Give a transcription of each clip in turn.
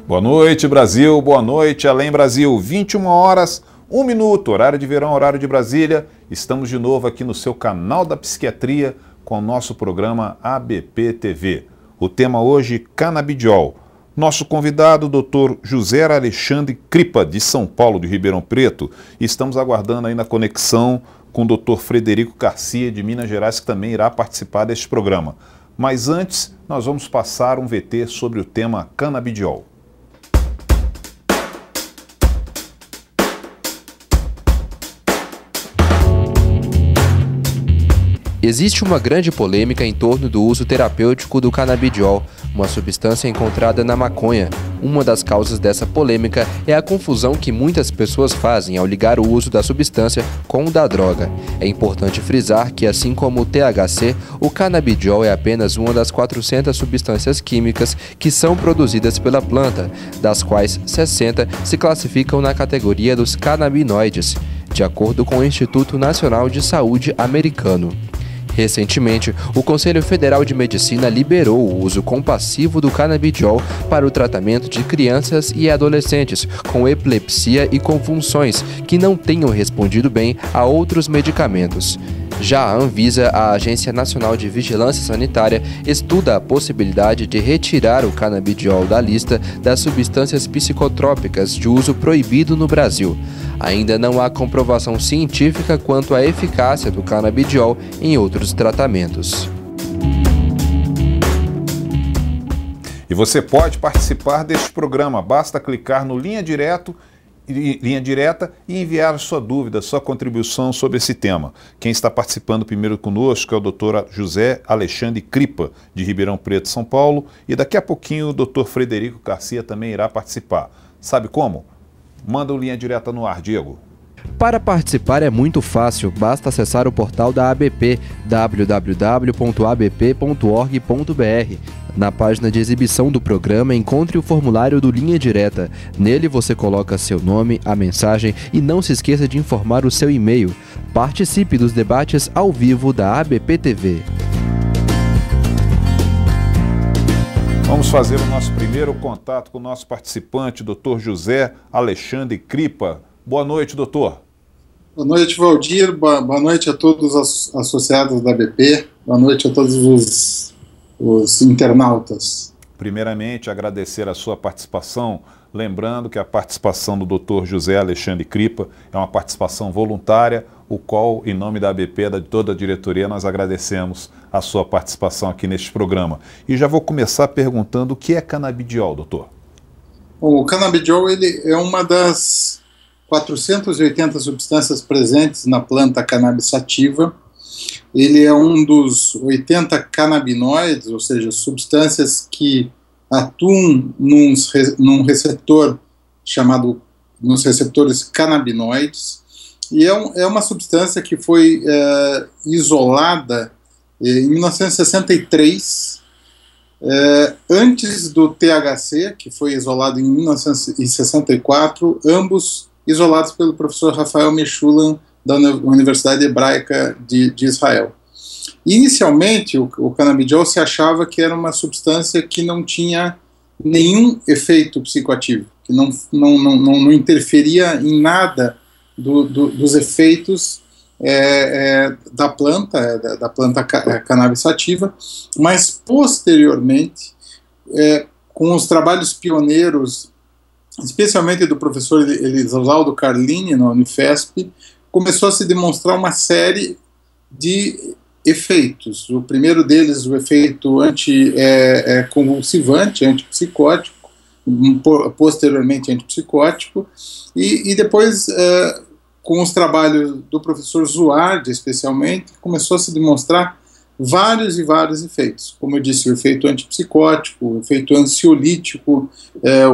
Boa noite, Brasil. Boa noite, Além Brasil. 21 horas, 1 minuto, horário de verão, horário de Brasília. Estamos de novo aqui no seu canal da Psiquiatria com o nosso programa ABP TV. O tema hoje, canabidiol. Nosso convidado, Dr. José Alexandre Cripa, de São Paulo, de Ribeirão Preto. E estamos aguardando aí na conexão com o Dr. Frederico Garcia, de Minas Gerais, que também irá participar deste programa. Mas antes, nós vamos passar um VT sobre o tema canabidiol. Existe uma grande polêmica em torno do uso terapêutico do canabidiol, uma substância encontrada na maconha. Uma das causas dessa polêmica é a confusão que muitas pessoas fazem ao ligar o uso da substância com o da droga. É importante frisar que, assim como o THC, o canabidiol é apenas uma das 400 substâncias químicas que são produzidas pela planta, das quais 60 se classificam na categoria dos canabinoides, de acordo com o Instituto Nacional de Saúde americano. Recentemente, o Conselho Federal de Medicina liberou o uso compassivo do canabidiol para o tratamento de crianças e adolescentes com epilepsia e convulsões que não tenham respondido bem a outros medicamentos. Já a Anvisa, a Agência Nacional de Vigilância Sanitária, estuda a possibilidade de retirar o canabidiol da lista das substâncias psicotrópicas de uso proibido no Brasil. Ainda não há comprovação científica quanto à eficácia do canabidiol em outros tratamentos. E você pode participar deste programa, basta clicar no Linha Direta e enviar sua dúvida, sua contribuição sobre esse tema. Quem está participando primeiro conosco é o Dr. José Alexandre Cripa, de Ribeirão Preto, São Paulo, e daqui a pouquinho o Dr. Frederico Garcia também irá participar. Sabe como? Manda o Linha Direta no ar, Diego. Para participar é muito fácil, basta acessar o portal da ABP, www.abp.org.br. Na página de exibição do programa, encontre o formulário do Linha Direta. Nele você coloca seu nome, a mensagem e não se esqueça de informar o seu e-mail. Participe dos debates ao vivo da ABP TV. Vamos fazer o nosso primeiro contato com o nosso participante, Dr. José Alexandre Cripa. Boa noite, doutor. Boa noite, Valdir. Boa noite a todos os associados da ABP. Boa noite a todos os internautas. Primeiramente, agradecer a sua participação, lembrando que a participação do Dr. José Alexandre Cripa é uma participação voluntária, o qual, em nome da ABP, de toda a diretoria, nós agradecemos a sua participação aqui neste programa. E já vou começar perguntando o que é canabidiol, doutor? O canabidiol ele é uma das 480 substâncias presentes na planta cannabis sativa. Ele é um dos 80 canabinoides, ou seja, substâncias que atuam num receptor chamado, nos receptores canabinoides, e é uma substância que foi isolada em 1963, antes do THC, que foi isolado em 1964, ambos isolados pelo professor Rafael Meshulam, da Universidade Hebraica de Israel. Inicialmente, o canabidiol se achava que era uma substância que não tinha nenhum efeito psicoativo, que não interferia em nada dos efeitos da planta cannabis sativa, mas posteriormente, com os trabalhos pioneiros, especialmente do professor Elisaldo Carlini, na Unifesp, começou a se demonstrar uma série de efeitos. O primeiro deles, o efeito anticonvulsivante, antipsicótico, posteriormente antipsicótico, e depois, com os trabalhos do professor Zuardi, especialmente, começou a se demonstrar vários e vários efeitos. Como eu disse, o efeito antipsicótico, o efeito ansiolítico,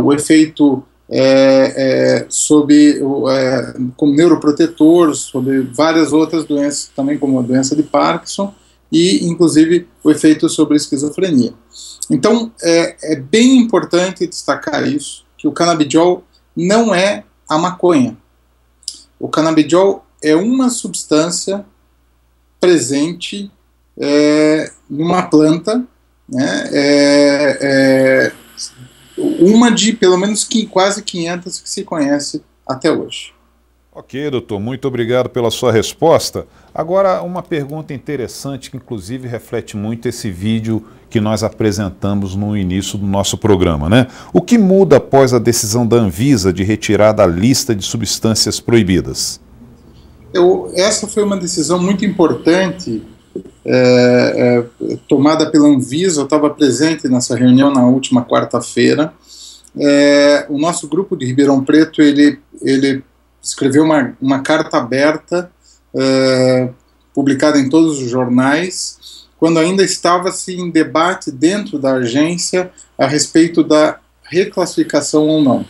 o efeito como neuroprotetor, sobre várias outras doenças, também como a doença de Parkinson, e inclusive o efeito sobre a esquizofrenia. Então é bem importante destacar isso, que o canabidiol não é a maconha. O canabidiol é uma substância presente numa planta, né, uma de pelo menos quase 500 que se conhece até hoje. Ok, doutor, muito obrigado pela sua resposta. Agora, uma pergunta interessante que inclusive reflete muito esse vídeo que nós apresentamos no início do nosso programa, né? O que muda após a decisão da Anvisa de retirar da lista de substâncias proibidas? Essa foi uma decisão muito importante tomada pela Anvisa. Eu estava presente nessa reunião na última quarta-feira. O nosso grupo de Ribeirão Preto, ele escreveu uma carta aberta, publicada em todos os jornais, quando ainda estava-se em debate dentro da agência a respeito da reclassificação ou não.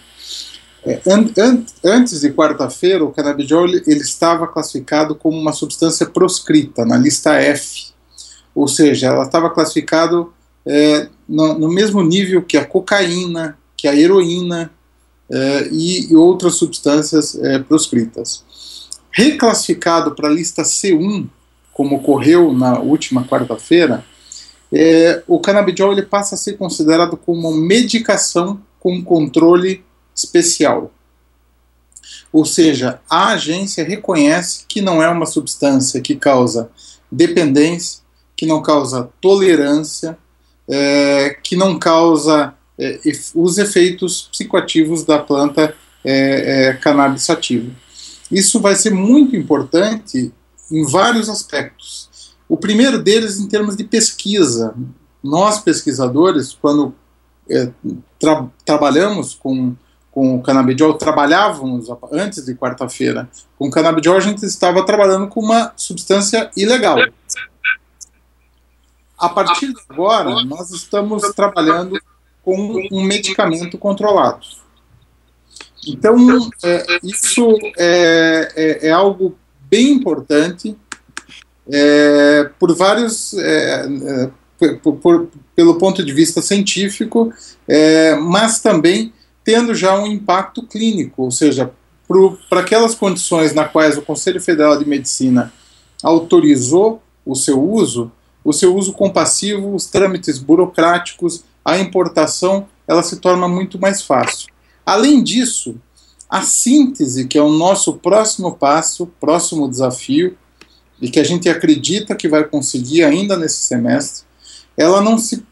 Antes de quarta-feira, o canabidiol ele estava classificado como uma substância proscrita, na lista F, ou seja, ela estava classificado no mesmo nível que a cocaína, que a heroína, e outras substâncias proscritas. Reclassificado para a lista C1, como ocorreu na última quarta-feira, o canabidiol ele passa a ser considerado como uma medicação com controle especial. Ou seja, a agência reconhece que não é uma substância que causa dependência, que não causa tolerância, que não causa os efeitos psicoativos da planta cannabis sativa. Isso vai ser muito importante em vários aspectos. O primeiro deles em termos de pesquisa. Nós, pesquisadores, quando trabalhamos com o canabidiol, trabalhávamos antes de quarta-feira com o canabidiol, a gente estava trabalhando com uma substância ilegal. A partir de agora, nós estamos trabalhando com um medicamento controlado. Então, isso é algo bem importante por vários, pelo ponto de vista científico, mas também tendo já um impacto clínico, ou seja, para aquelas condições na quais o Conselho Federal de Medicina autorizou o seu uso compassivo, os trâmites burocráticos, a importação, ela se torna muito mais fácil. Além disso, a síntese, que é o nosso próximo passo, próximo desafio, e que a gente acredita que vai conseguir ainda nesse semestre, ela não se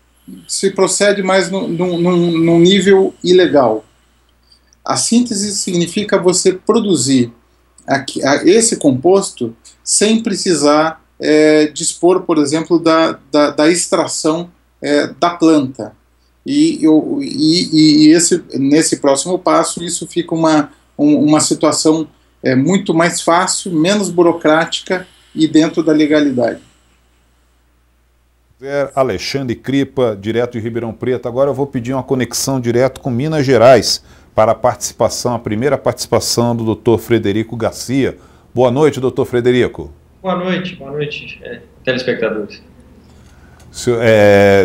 procede mais num nível ilegal. A síntese significa você produzir esse composto sem precisar dispor, por exemplo, da extração da planta. Nesse próximo passo, isso fica uma situação muito mais fácil, menos burocrática e dentro da legalidade. Alexandre Cripa, direto de Ribeirão Preto. Agora eu vou pedir uma conexão direto com Minas Gerais para a primeira participação do Dr. Frederico Garcia. Boa noite, Dr. Frederico. Boa noite, telespectadores.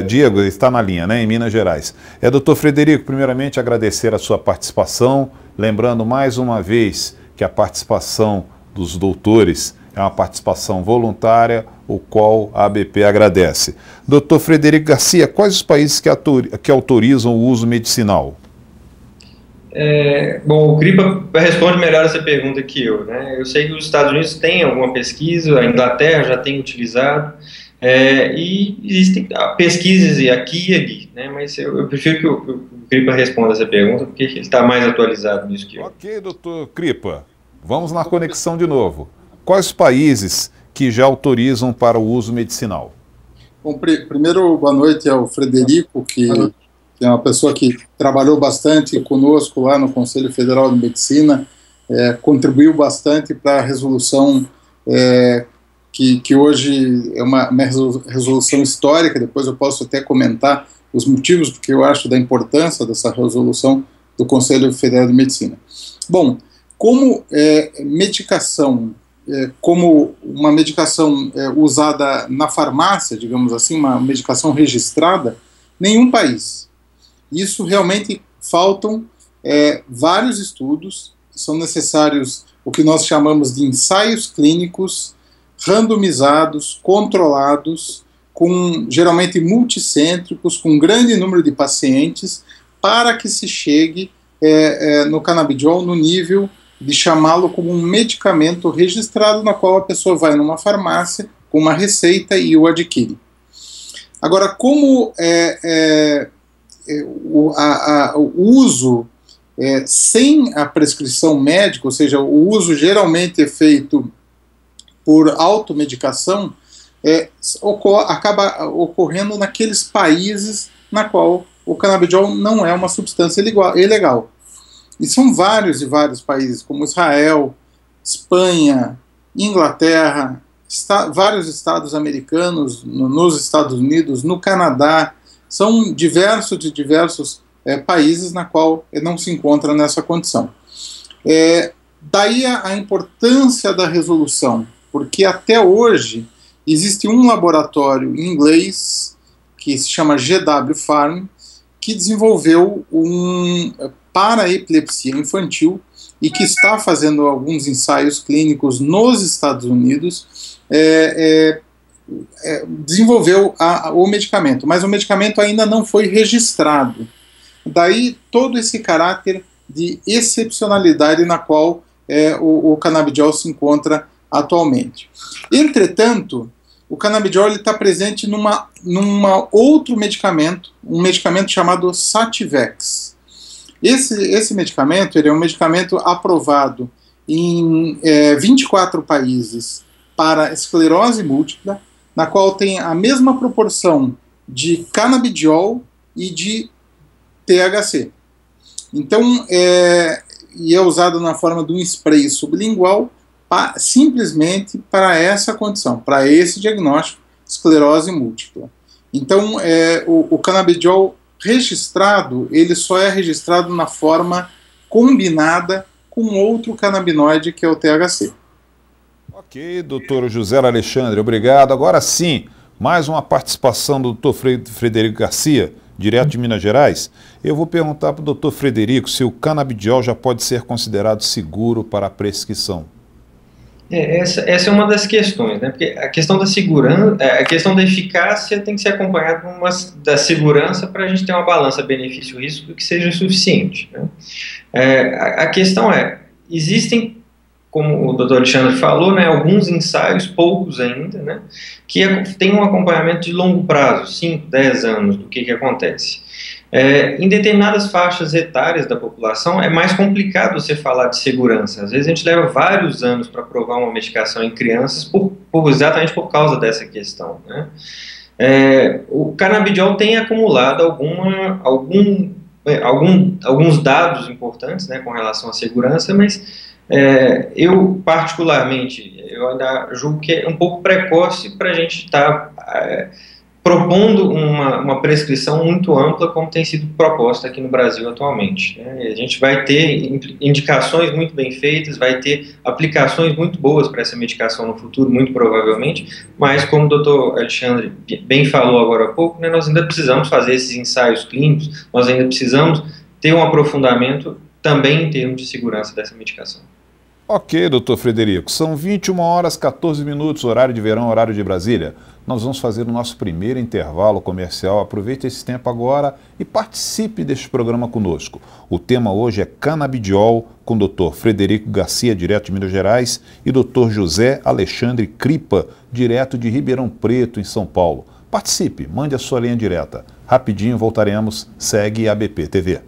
Diego está na linha, né, em Minas Gerais. Doutor Frederico, primeiramente agradecer a sua participação, lembrando mais uma vez que a participação dos doutores é uma participação voluntária, o qual a ABP agradece. Dr. Frederico Garcia, quais os países que autorizam o uso medicinal? Bom, o Cripa responde melhor essa pergunta que eu, né? Eu sei que os Estados Unidos têm alguma pesquisa, a Inglaterra já tem utilizado, e existem pesquisas aqui e ali, né? Mas eu prefiro que o Cripa responda essa pergunta, porque ele está mais atualizado nisso que eu. Ok, doutor Cripa, vamos na conexão de novo. Quais os países que já autorizam para o uso medicinal? Bom, primeiro, boa noite ao Frederico, que é uma pessoa que trabalhou bastante conosco lá no Conselho Federal de Medicina, contribuiu bastante para a resolução que hoje é uma resolução histórica. Depois eu posso até comentar os motivos, porque eu acho da importância dessa resolução do Conselho Federal de Medicina. Bom, como medicação, como uma medicação usada na farmácia, digamos assim, uma medicação registrada, nenhum país. Isso realmente faltam vários estudos, são necessários o que nós chamamos de ensaios clínicos, randomizados, controlados, geralmente multicêntricos, com um grande número de pacientes, para que se chegue no canabidiol no nível de chamá-lo como um medicamento registrado, na qual a pessoa vai numa farmácia com uma receita e o adquire. Agora, como o uso sem a prescrição médica, ou seja, o uso geralmente é feito por automedicação, acaba ocorrendo naqueles países na qual o canabidiol não é uma substância ilegal. E são vários e vários países, como Israel, Espanha, Inglaterra, vários estados americanos, nos Estados Unidos, no Canadá, são diversos países na qual não se encontra nessa condição. Daí a importância da resolução, porque até hoje existe um laboratório em inglês que se chama GW Pharm, que desenvolveu para a epilepsia infantil e que está fazendo alguns ensaios clínicos nos Estados Unidos, desenvolveu o medicamento, mas o medicamento ainda não foi registrado. Daí todo esse caráter de excepcionalidade na qual o canabidiol se encontra atualmente. Entretanto, o canabidiol está presente numa outro medicamento, um medicamento chamado Sativex. Esse medicamento ele é um medicamento aprovado em 24 países para esclerose múltipla, na qual tem a mesma proporção de canabidiol e de THC. Então, e é usado na forma de um spray sublingual simplesmente para essa condição, para esse diagnóstico, esclerose múltipla. Então, o canabidiol registrado, ele só é registrado na forma combinada com outro canabinoide, que é o THC. Ok, doutor José Alexandre, obrigado. Agora sim, mais uma participação do doutor Frederico Garcia, direto de Minas Gerais. Eu vou perguntar para o doutor Frederico se o canabidiol já pode ser considerado seguro para a prescrição. Essa é uma das questões, né? Porque a questão da segurança, a questão da eficácia tem que ser acompanhada da segurança para a gente ter uma balança benefício-risco que seja suficiente, né? A questão existem, como o doutor Alexandre falou, né, alguns ensaios, poucos ainda, né, que tem um acompanhamento de longo prazo, 5, 10 anos, do que acontece. Em determinadas faixas etárias da população é mais complicado você falar de segurança. Às vezes a gente leva vários anos para provar uma medicação em crianças exatamente por causa dessa questão, né? O canabidiol tem acumulado alguns dados importantes, né, com relação à segurança, mas eu particularmente ainda julgo que é um pouco precoce para a gente estar propondo uma prescrição muito ampla, como tem sido proposta aqui no Brasil atualmente, né? A gente vai ter indicações muito bem feitas, vai ter aplicações muito boas para essa medicação no futuro, muito provavelmente, mas como o doutor Alexandre bem falou agora há pouco, né, nós ainda precisamos fazer esses ensaios clínicos, nós ainda precisamos ter um aprofundamento também em termos de segurança dessa medicação. Ok, doutor Frederico, são 21 horas 14 minutos, horário de verão, horário de Brasília. Nós vamos fazer o nosso primeiro intervalo comercial. Aproveite esse tempo agora e participe deste programa conosco. O tema hoje é canabidiol, com o doutor Frederico Garcia, direto de Minas Gerais, e doutor José Alexandre Cripa, direto de Ribeirão Preto, em São Paulo. Participe, mande a sua linha direta. Rapidinho voltaremos. Segue a ABP TV.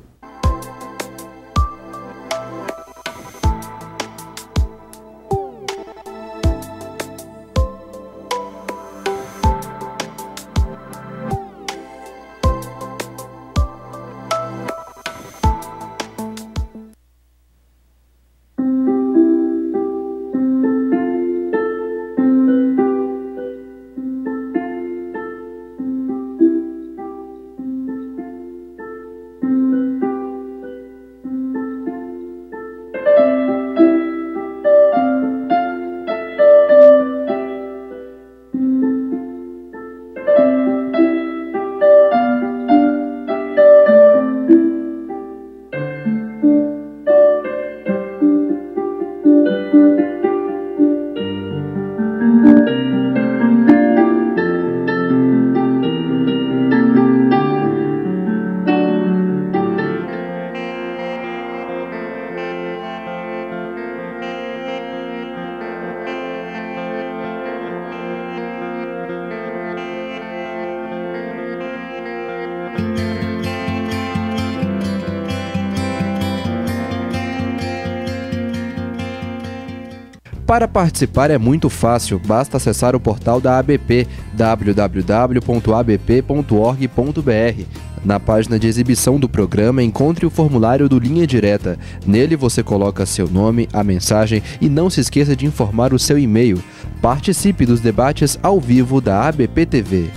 Para participar é muito fácil, basta acessar o portal da ABP, www.abp.org.br. Na página de exibição do programa, encontre o formulário do Linha Direta. Nele você coloca seu nome, a mensagem e não se esqueça de informar o seu e-mail. Participe dos debates ao vivo da ABP TV.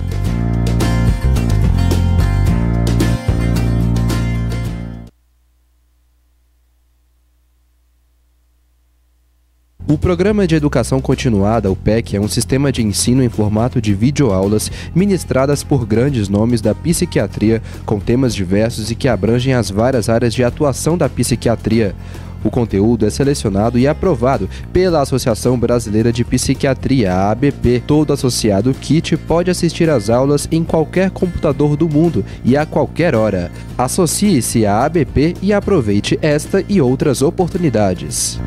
O Programa de Educação Continuada, o PEC, é um sistema de ensino em formato de videoaulas ministradas por grandes nomes da psiquiatria, com temas diversos e que abrangem as várias áreas de atuação da psiquiatria. O conteúdo é selecionado e aprovado pela Associação Brasileira de Psiquiatria, a ABP. Todo associado KIT pode assistir às aulas em qualquer computador do mundo e a qualquer hora. Associe-se à ABP e aproveite esta e outras oportunidades.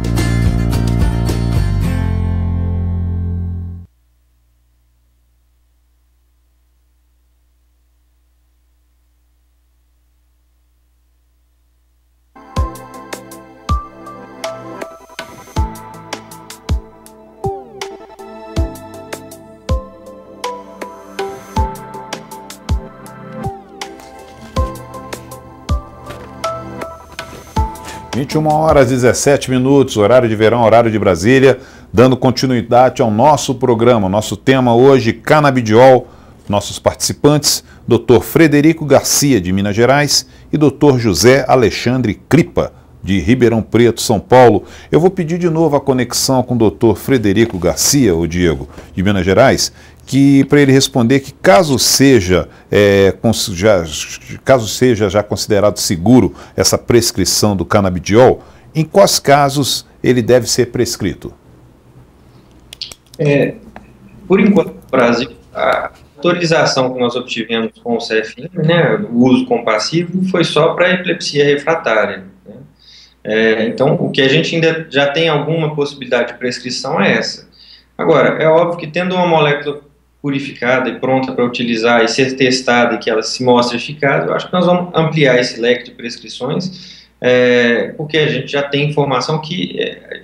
Às 21h17, horário de verão, horário de Brasília, dando continuidade ao nosso programa. Nosso tema hoje, canabidiol. Nossos participantes, Dr. Frederico Garcia, de Minas Gerais, e Dr. José Alexandre Cripa, de Ribeirão Preto, São Paulo. Eu vou pedir de novo a conexão com o Dr. Frederico Garcia, o Diego, de Minas Gerais, para ele responder que caso seja já considerado seguro essa prescrição do canabidiol, em quais casos ele deve ser prescrito? Por enquanto, no Brasil, a autorização que nós obtivemos com o CFM, né, o uso compassivo, foi só para epilepsia refratária, né? Então, o que a gente ainda já tem alguma possibilidade de prescrição é essa. Agora, é óbvio que tendo uma molécula purificada e pronta para utilizar e ser testada e que ela se mostre eficaz, eu acho que nós vamos ampliar esse leque de prescrições, porque a gente já tem informação que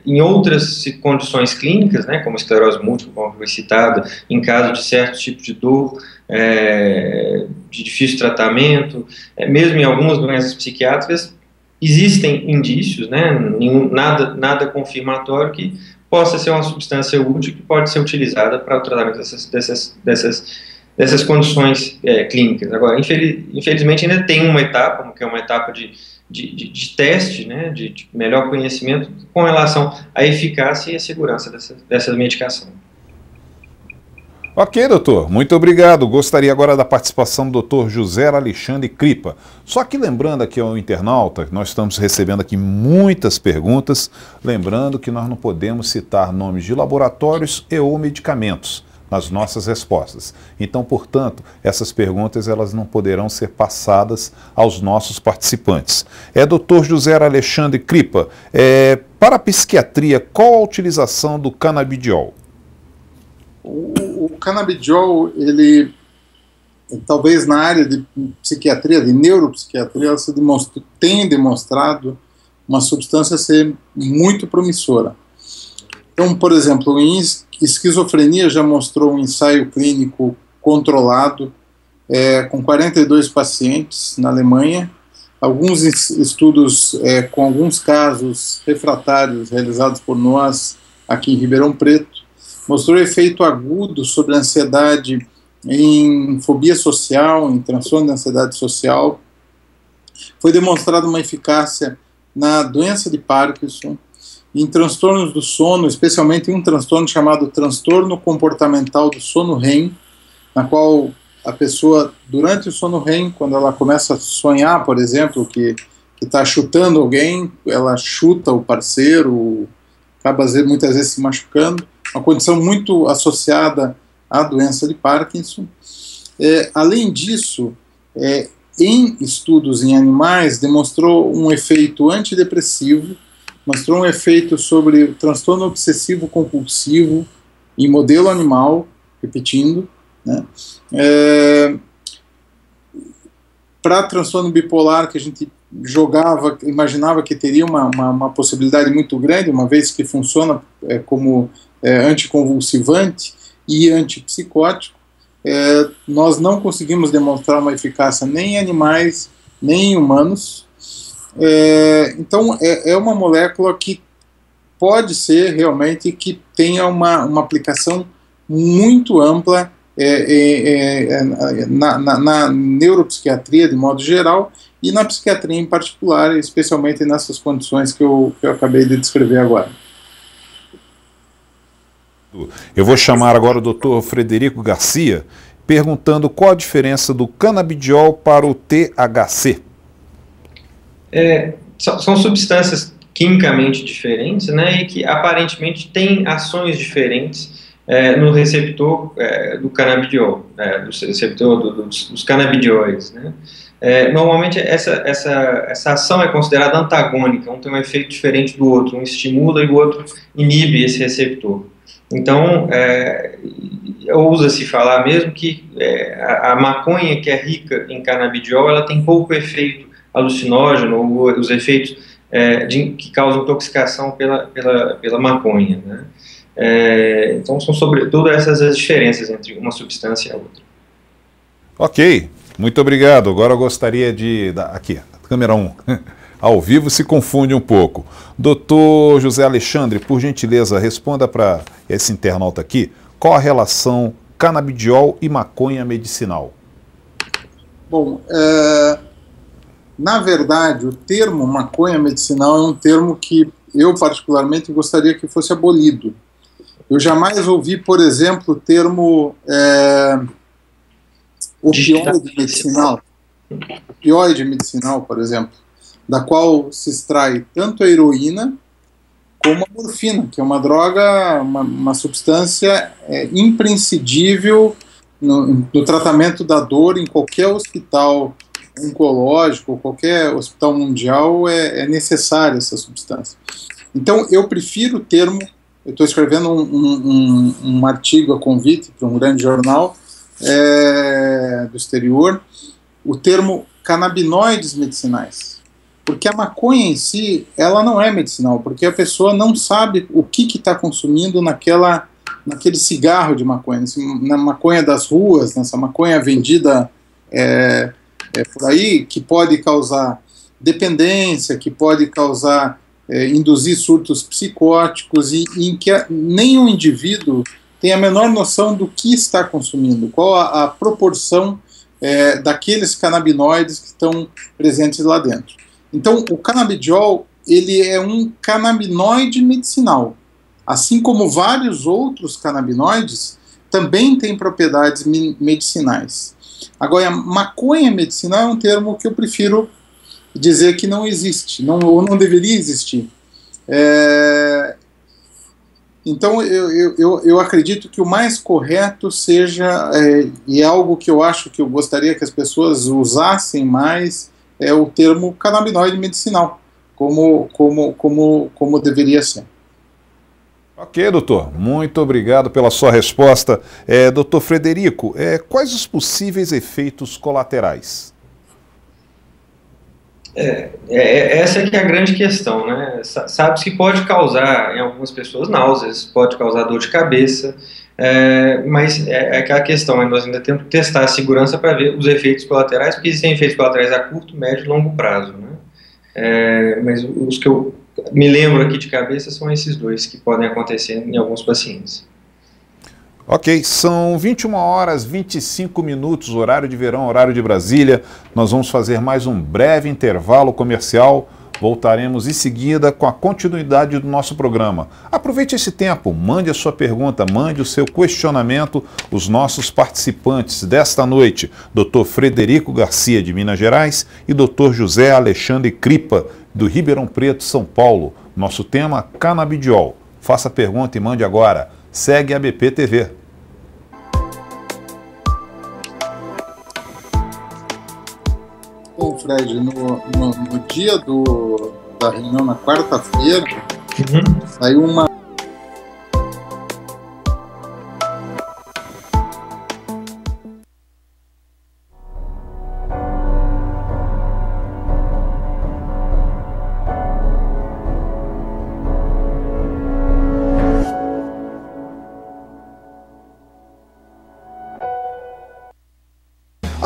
em outras condições clínicas, né, como esclerose múltipla, como foi citado, em caso de certo tipo de dor, de difícil tratamento, mesmo em algumas doenças psiquiátricas, existem indícios, né, nada confirmatório que possa ser uma substância útil que pode ser utilizada para o tratamento dessas condições clínicas. Agora, infelizmente, ainda tem uma etapa, que é uma etapa de teste, né, de melhor conhecimento com relação à eficácia e à segurança dessa medicação. Ok, doutor, muito obrigado. Gostaria agora da participação do doutor José Alexandre Cripa. Só que lembrando aqui ao internauta, nós estamos recebendo aqui muitas perguntas, lembrando que nós não podemos citar nomes de laboratórios e ou medicamentos nas nossas respostas. Então, portanto, essas perguntas elas não poderão ser passadas aos nossos participantes. Doutor José Alexandre Cripa, para a psiquiatria, qual a utilização do canabidiol? O canabidiol, ele, talvez na área de psiquiatria, de neuropsiquiatria, tem demonstrado uma substância ser muito promissora. Então, por exemplo, em esquizofrenia já mostrou um ensaio clínico controlado com 42 pacientes na Alemanha, alguns estudos com alguns casos refratários realizados por nós aqui em Ribeirão Preto, mostrou efeito agudo sobre a ansiedade em fobia social, em transtorno de ansiedade social. Foi demonstrada uma eficácia na doença de Parkinson, em transtornos do sono, especialmente em um transtorno chamado transtorno comportamental do sono REM, na qual a pessoa, durante o sono REM, quando ela começa a sonhar, por exemplo, que está chutando alguém, ela chuta o parceiro, acaba muitas vezes se machucando, uma condição muito associada à doença de Parkinson. Além disso, em estudos em animais, demonstrou um efeito antidepressivo, mostrou um efeito sobre o transtorno obsessivo compulsivo em modelo animal, repetindo, né? para transtorno bipolar, que a gente imaginava que teria uma possibilidade muito grande, uma vez que funciona como anticonvulsivante e antipsicótico, nós não conseguimos demonstrar uma eficácia nem em animais, nem em humanos. Então, é uma molécula que pode ser realmente que tenha uma aplicação muito ampla na neuropsiquiatria de modo geral e na psiquiatria em particular, especialmente nessas condições que eu acabei de descrever agora. Eu vou chamar agora o Dr. Frederico Garcia, perguntando qual a diferença do canabidiol para o THC. São substâncias quimicamente diferentes, né, e que aparentemente têm ações diferentes no receptor do canabidiol, do receptor dos canabidioides, né. Normalmente essa ação é considerada antagônica, um tem um efeito diferente do outro, um estimula e o outro inibe esse receptor. Então, ousa-se falar mesmo que a maconha, que é rica em canabidiol, ela tem pouco efeito alucinógeno, ou os efeitos que causam intoxicação pela maconha, né? Então, são sobretudo essas as diferenças entre uma substância e a outra. Ok, muito obrigado. Agora eu gostaria de... Aqui, câmera 1. Ao vivo se confunde um pouco. Doutor José Alexandre, por gentileza, responda para esse internauta aqui, qual a relação canabidiol e maconha medicinal? Bom, na verdade, o termo maconha medicinal é um termo que eu particularmente gostaria que fosse abolido. Eu jamais ouvi, por exemplo, o termo opioide medicinal. Opioide medicinal, por exemplo, da qual se extrai tanto a heroína como a morfina, que é uma droga, uma substância imprescindível no tratamento da dor em qualquer hospital oncológico, qualquer hospital mundial, é necessária essa substância. Então, eu prefiro o termo, eu estou escrevendo um artigo a convite para um grande jornal do exterior, o termo canabinoides medicinais. Porque a maconha em si, ela não é medicinal, porque a pessoa não sabe o que está consumindo naquele cigarro de maconha, na maconha das ruas, nessa maconha vendida por aí, que pode causar dependência, que pode causar, induzir surtos psicóticos, e em que nenhum indivíduo tem a menor noção do que está consumindo, qual a proporção daqueles canabinoides que estão presentes lá dentro. Então, o canabidiol, ele é um canabinoide medicinal. Assim como vários outros canabinoides, também tem propriedades medicinais. Agora, maconha medicinal é um termo que eu prefiro dizer que não existe, ou não deveria existir. Então, eu acredito que o mais correto seja, e é algo que eu acho que eu gostaria que as pessoas usassem mais, é o termo canabinoide medicinal, como deveria ser. Ok, doutor. Muito obrigado pela sua resposta. Doutor Frederico, quais os possíveis efeitos colaterais? Essa que é a grande questão, né? Sabe-se que pode causar, em algumas pessoas, náuseas, pode causar dor de cabeça, mas é aquela questão, nós ainda temos que testar a segurança para ver os efeitos colaterais, porque existem efeitos colaterais a curto, médio e longo prazo, né? Mas os que eu me lembro aqui de cabeça são esses dois que podem acontecer em alguns pacientes. Ok, são 21 horas 25 minutos, horário de verão, horário de Brasília. Nós vamos fazer mais um breve intervalo comercial. Voltaremos em seguida com a continuidade do nosso programa. Aproveite esse tempo, mande a sua pergunta, mande o seu questionamento. Os nossos participantes desta noite, Dr. Frederico Garcia, de Minas Gerais, e Dr. José Alexandre Cripa, do Ribeirão Preto, São Paulo. Nosso tema, canabidiol. Faça a pergunta e mande agora. Segue a ABP TV. Bom, Fred, no dia da reunião, na quarta-feira, saiu uma...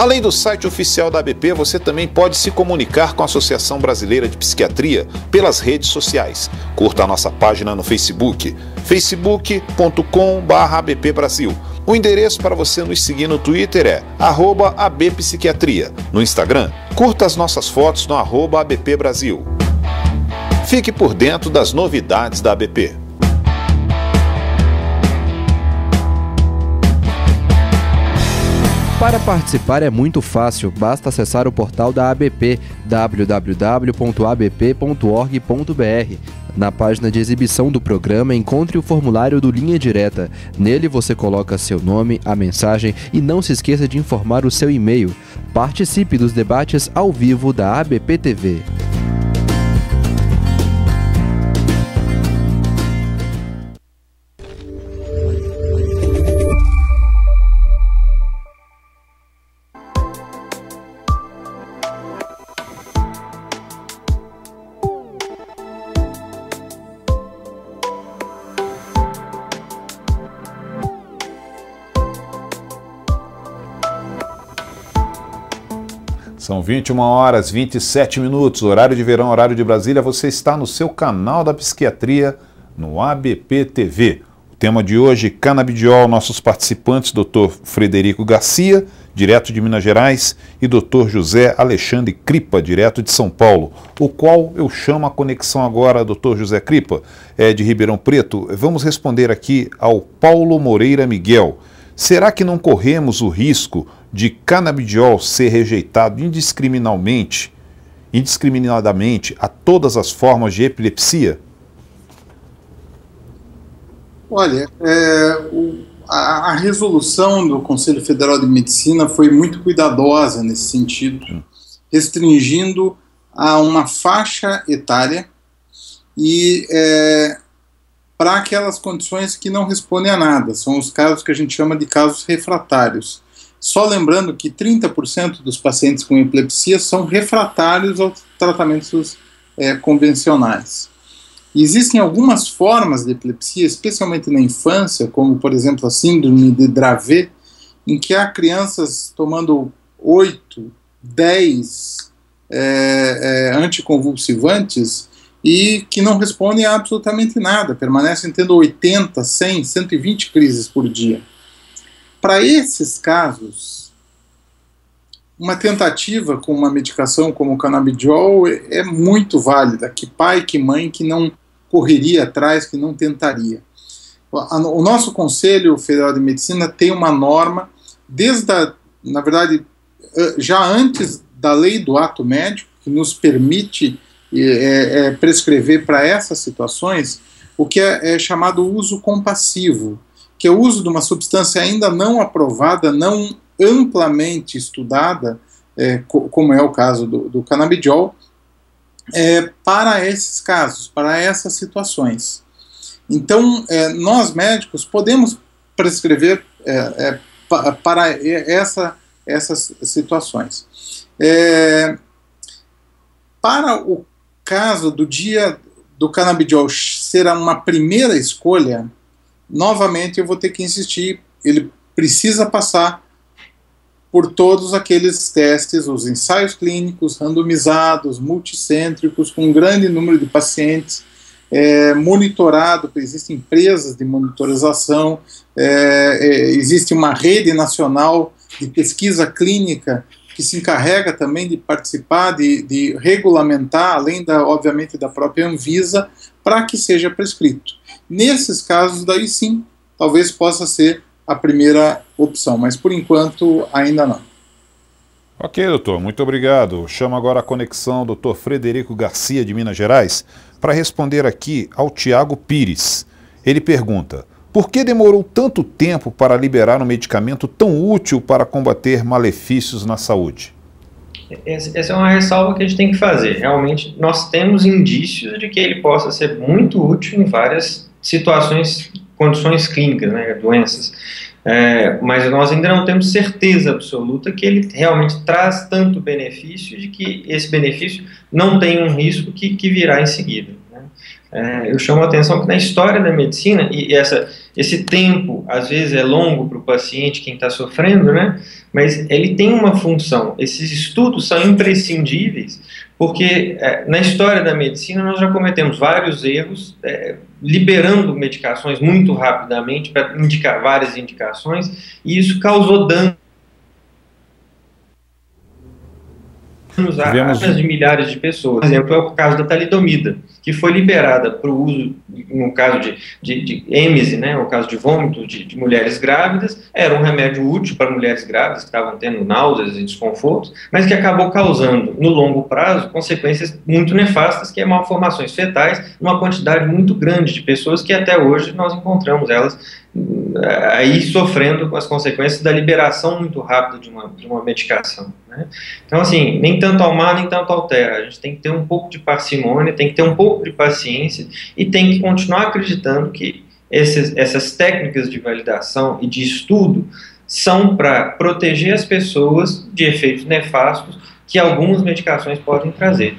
Além do site oficial da ABP, você também pode se comunicar com a Associação Brasileira de Psiquiatria pelas redes sociais. Curta a nossa página no Facebook, facebook.com/abpbrasil. O endereço para você nos seguir no Twitter é @abpsiquiatria. No Instagram, curta as nossas fotos no @abpbrasil. Fique por dentro das novidades da ABP. Para participar é muito fácil, basta acessar o portal da ABP, www.abp.org.br. Na página de exibição do programa, encontre o formulário do Linha Direta. Nele você coloca seu nome, a mensagem e não se esqueça de informar o seu e-mail. Participe dos debates ao vivo da ABP TV. São 21 horas 27 minutos, horário de verão, horário de Brasília. Você está no seu canal da psiquiatria, no ABP TV. O tema de hoje, canabidiol, nossos participantes, Dr. Frederico Garcia, direto de Minas Gerais, e Dr. José Alexandre Cripa, direto de São Paulo, o qual eu chamo a conexão agora, Dr. José Cripa, de Ribeirão Preto. Vamos responder aqui ao Paulo Moreira Miguel. Será que não corremos o risco de canabidiol ser rejeitado indiscriminadamente a todas as formas de epilepsia? Olha, a resolução do Conselho Federal de Medicina foi muito cuidadosa nesse sentido, restringindo a uma faixa etária e para aquelas condições que não respondem a nada. São os casos que a gente chama de casos refratários. Só lembrando que 30% dos pacientes com epilepsia são refratários aos tratamentos convencionais. E existem algumas formas de epilepsia, especialmente na infância, como, por exemplo, a síndrome de Dravet, em que há crianças tomando 8, 10 anticonvulsivantes e que não respondem a absolutamente nada, permanecem tendo 80, 100, 120 crises por dia. Para esses casos, uma tentativa com uma medicação como o canabidiol é muito válida. Que pai, que mãe que não correria atrás, que não tentaria. O nosso Conselho Federal de Medicina tem uma norma, na verdade, já antes da lei do ato médico, que nos permite prescrever para essas situações o que é chamado uso compassivo, que é o uso de uma substância ainda não aprovada, não amplamente estudada, como é o caso do canabidiol, para esses casos, para essas situações. Então, nós médicos podemos prescrever para essas situações. Para o caso do dia do canabidiol ser uma primeira escolha, novamente eu vou ter que insistir, ele precisa passar por todos aqueles testes, os ensaios clínicos randomizados, multicêntricos, com um grande número de pacientes, monitorado, existem empresas de monitorização, existe uma rede nacional de pesquisa clínica que se encarrega também de participar, de regulamentar, além, obviamente, da própria Anvisa, para que seja prescrito. Nesses casos, daí sim, talvez possa ser a primeira opção, mas por enquanto ainda não. Ok, doutor, muito obrigado. Chamo agora a conexão doutor Frederico Garcia, de Minas Gerais, para responder aqui ao Tiago Pires. Ele pergunta: por que demorou tanto tempo para liberar um medicamento tão útil para combater malefícios na saúde? Essa é uma ressalva que a gente tem que fazer. Realmente, nós temos indícios de que ele possa ser muito útil em várias situações, condições clínicas, né, doenças. Mas nós ainda não temos certeza absoluta que ele realmente traz tanto benefício, de que esse benefício não tem um risco que virá em seguida, né? eu chamo a atenção que na história da medicina, esse tempo, às vezes, é longo para o paciente, quem está sofrendo, né? Mas ele tem uma função. Esses estudos são imprescindíveis, porque na história da medicina nós já cometemos vários erros, liberando medicações muito rapidamente para indicar várias indicações, e isso causou danos a de milhares de pessoas. Por exemplo, é o caso da talidomida, que foi liberada para o uso, no caso de êmese, né, o caso de vômito de mulheres grávidas, era um remédio útil para mulheres grávidas que estavam tendo náuseas e desconfortos, mas que acabou causando, no longo prazo, consequências muito nefastas, que é malformações fetais, numa quantidade muito grande de pessoas que até hoje nós encontramos elas aí sofrendo com as consequências da liberação muito rápida de uma medicação, né? Então, assim, nem tanto ao mar, nem tanto ao terra. A gente tem que ter um pouco de parcimônia, tem que ter um pouco de paciência e tem que continuar acreditando que essas técnicas de validação e de estudo são para proteger as pessoas de efeitos nefastos que algumas medicações podem trazer.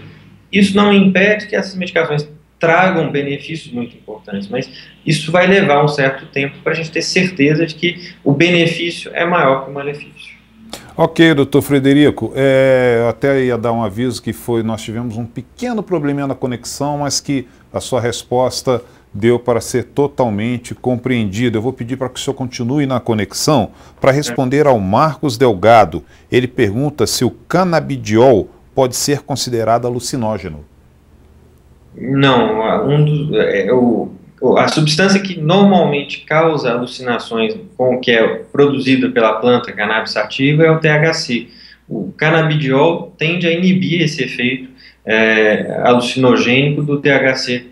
Isso não impede que essas medicações tragam benefícios muito importantes, mas isso vai levar um certo tempo para a gente ter certeza de que o benefício é maior que o malefício. Ok, doutor Frederico, eu até ia dar um aviso que nós tivemos um pequeno probleminha na conexão, mas que a sua resposta deu para ser totalmente compreendido. Eu vou pedir para que o senhor continue na conexão para responder ao Marcos Delgado. Ele pergunta se o canabidiol pode ser considerado alucinógeno. Não, a substância que normalmente causa alucinações que é produzida pela planta cannabis sativa é o THC. O canabidiol tende a inibir esse efeito alucinogênico do THC,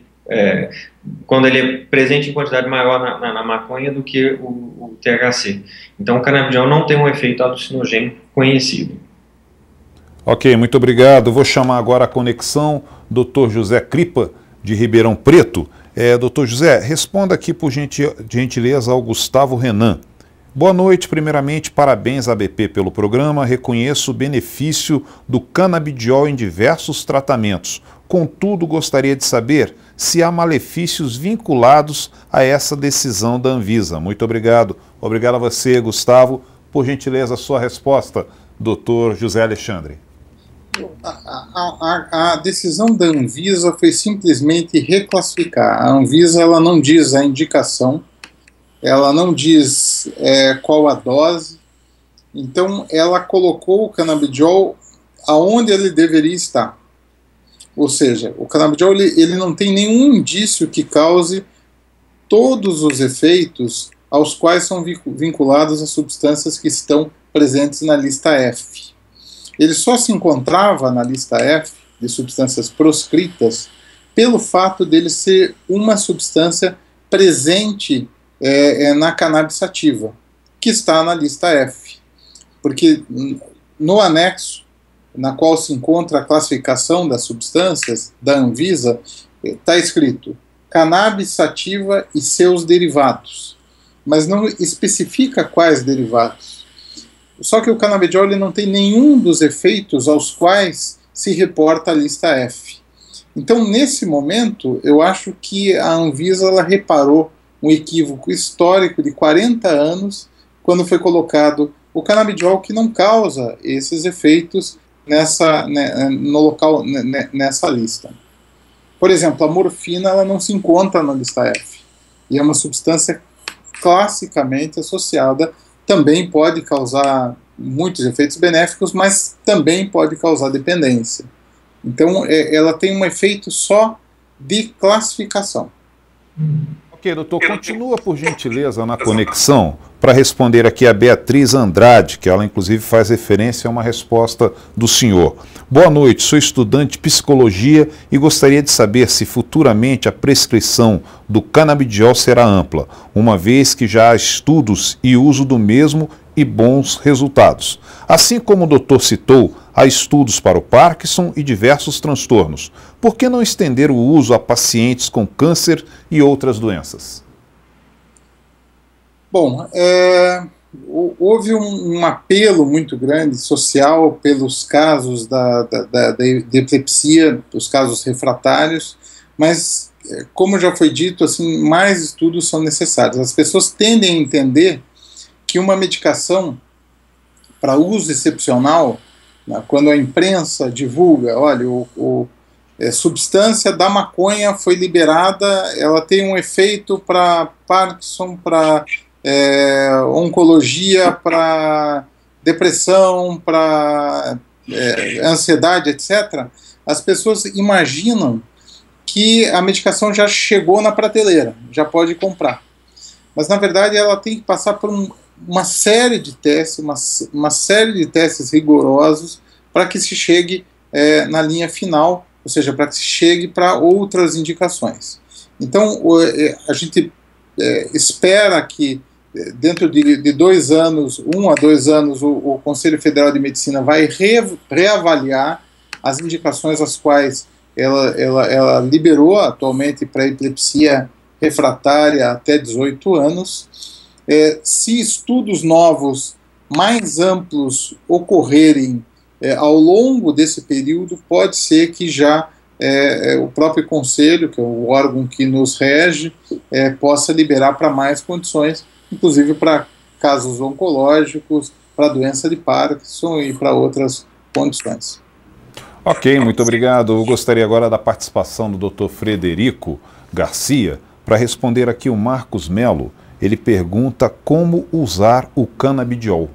quando ele é presente em quantidade maior na maconha do que o THC. Então o canabidiol não tem um efeito alucinogênico conhecido. Ok, muito obrigado. Vou chamar agora a conexão Dr. José Cripa, de Ribeirão Preto. Dr. José, responda aqui por gentileza ao Gustavo Renan. Boa noite, primeiramente, parabéns à ABP pelo programa, reconheço o benefício do canabidiol em diversos tratamentos. Contudo, gostaria de saber se há malefícios vinculados a essa decisão da Anvisa. Muito obrigado. Obrigado a você, Gustavo. Por gentileza, a sua resposta, Dr. José Alexandre. A decisão da Anvisa foi simplesmente reclassificar. A Anvisa ela não diz a indicação, ela não diz qual a dose, então ela colocou o canabidiol aonde ele deveria estar. Ou seja, o canabidiol ele não tem nenhum indício que cause todos os efeitos aos quais são vinculadas as substâncias que estão presentes na lista F. Ele só se encontrava na lista F de substâncias proscritas pelo fato dele ser uma substância presente na cannabis sativa, que está na lista F. Porque no anexo, na qual se encontra a classificação das substâncias da Anvisa, está escrito cannabis sativa e seus derivados, mas não especifica quais derivados. Só que o canabidiol ele não tem nenhum dos efeitos aos quais se reporta a lista F. Então, nesse momento, eu acho que a Anvisa ela reparou um equívoco histórico de 40 anos quando foi colocado o canabidiol que não causa esses efeitos nessa lista. Por exemplo, a morfina ela não se encontra na lista F. E é uma substância classicamente associada, também pode causar muitos efeitos benéficos, mas também pode causar dependência. Então, ela tem um efeito só de classificação. Ok, doutor, continua por gentileza na conexão para responder aqui a Beatriz Andrade, que ela inclusive faz referência a uma resposta do senhor. Boa noite, sou estudante de psicologia e gostaria de saber se futuramente a prescrição do canabidiol será ampla, uma vez que já há estudos e uso do mesmo e bons resultados. Assim como o doutor citou, há estudos para o Parkinson e diversos transtornos. Por que não estender o uso a pacientes com câncer e outras doenças? Bom, houve um apelo muito grande social pelos casos da epilepsia, os casos refratários, mas como já foi dito, assim, mais estudos são necessários. As pessoas tendem a entender que uma medicação para uso excepcional, né, quando a imprensa divulga, olha, substância da maconha foi liberada, ela tem um efeito para Parkinson, para oncologia, para depressão, para ansiedade, etc., as pessoas imaginam que a medicação já chegou na prateleira, já pode comprar. Mas, na verdade, ela tem que passar por uma série de testes, uma série de testes rigorosos para que se chegue na linha final, ou seja, para que se chegue para outras indicações. Então, a gente espera que dentro de 2 anos, 1 a 2 anos, o Conselho Federal de Medicina vai reavaliar as indicações às quais ela liberou atualmente para epilepsia refratária até 18 anos. Se estudos novos mais amplos ocorrerem ao longo desse período, pode ser que já o próprio Conselho, que é o órgão que nos rege, possa liberar para mais condições, inclusive para casos oncológicos, para doença de Parkinson e para outras condições. Ok, muito obrigado. Eu gostaria agora da participação do Dr. Frederico Garcia para responder aqui o Marcos Melo. Ele pergunta como usar o canabidiol.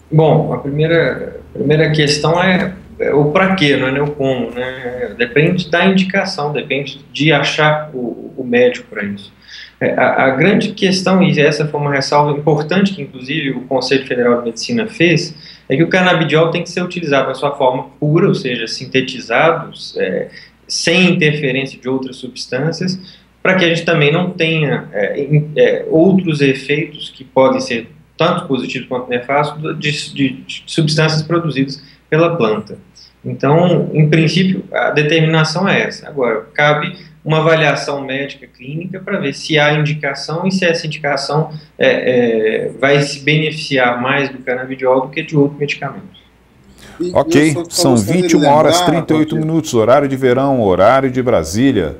Bom, a primeira questão é o para quê, não é nem o como, né? Depende da indicação, depende de achar o médico para isso. A grande questão, e essa foi uma ressalva importante que inclusive o Conselho Federal de Medicina fez, é que o canabidiol tem que ser utilizado na sua forma pura, ou seja, sintetizados, sem interferência de outras substâncias, para que a gente também não tenha outros efeitos que podem ser tanto positivos quanto nefastos de substâncias produzidas pela planta. Então, em princípio, a determinação é essa. Agora, cabe uma avaliação médica clínica para ver se há indicação e se essa indicação vai se beneficiar mais do canabidiol do que de outro medicamento. Ok, são 21 horas e 38 minutos, horário de verão, horário de Brasília.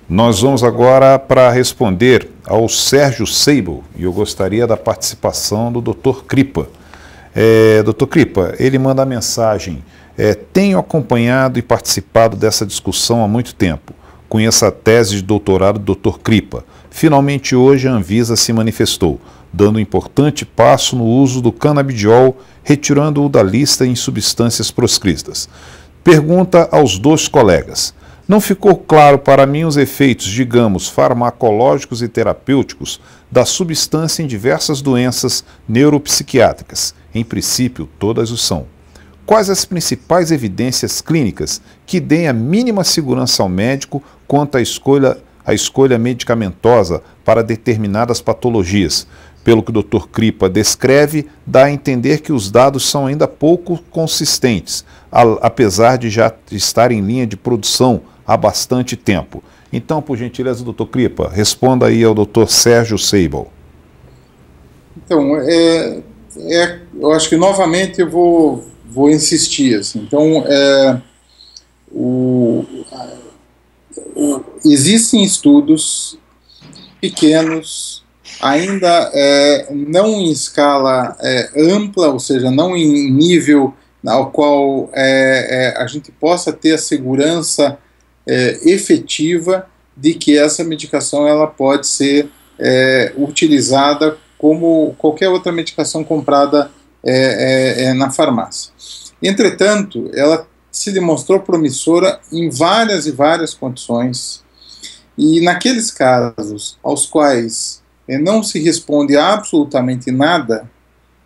Nós vamos agora para responder ao Sérgio Seibel, e eu gostaria da participação do Dr. Kripa. Dr. Kripa, ele manda a mensagem: tenho acompanhado e participado dessa discussão há muito tempo. Conheço a tese de doutorado do Dr. Kripa. Finalmente hoje a Anvisa se manifestou, dando um importante passo no uso do canabidiol, retirando-o da lista em substâncias proscritas. Pergunta aos 2 colegas: não ficou claro para mim os efeitos, digamos, farmacológicos e terapêuticos da substância em diversas doenças neuropsiquiátricas. Em princípio, todas o são. Quais as principais evidências clínicas que deem a mínima segurança ao médico quanto à escolha medicamentosa para determinadas patologias? Pelo que o Dr. Kripa descreve, dá a entender que os dados são ainda pouco consistentes, apesar de já estar em linha de produção há bastante tempo. Então, por gentileza, Dr. Kripa, responda aí ao Dr. Sérgio Seibel. Então, eu acho que novamente eu vou insistir. Assim. Então, existem estudos pequenos, ainda não em escala ampla, ou seja, não em nível ao qual a gente possa ter a segurança efetiva de que essa medicação ela pode ser utilizada como qualquer outra medicação comprada na farmácia. Entretanto, ela se demonstrou promissora em várias e várias condições, e naqueles casos aos quais não se responde absolutamente nada,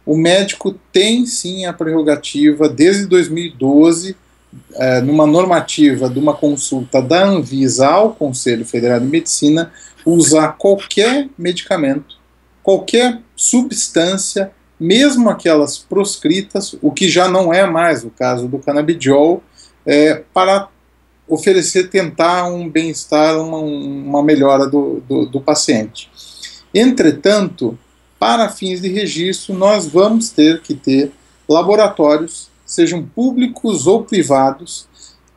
o médico tem sim a prerrogativa, desde 2012, numa normativa de uma consulta da Anvisa ao Conselho Federal de Medicina, usar qualquer medicamento, qualquer substância, mesmo aquelas proscritas, o que já não é mais o caso do canabidiol, para oferecer, tentar um bem-estar, uma melhora do paciente. Entretanto, para fins de registro, nós vamos ter que ter laboratórios, sejam públicos ou privados,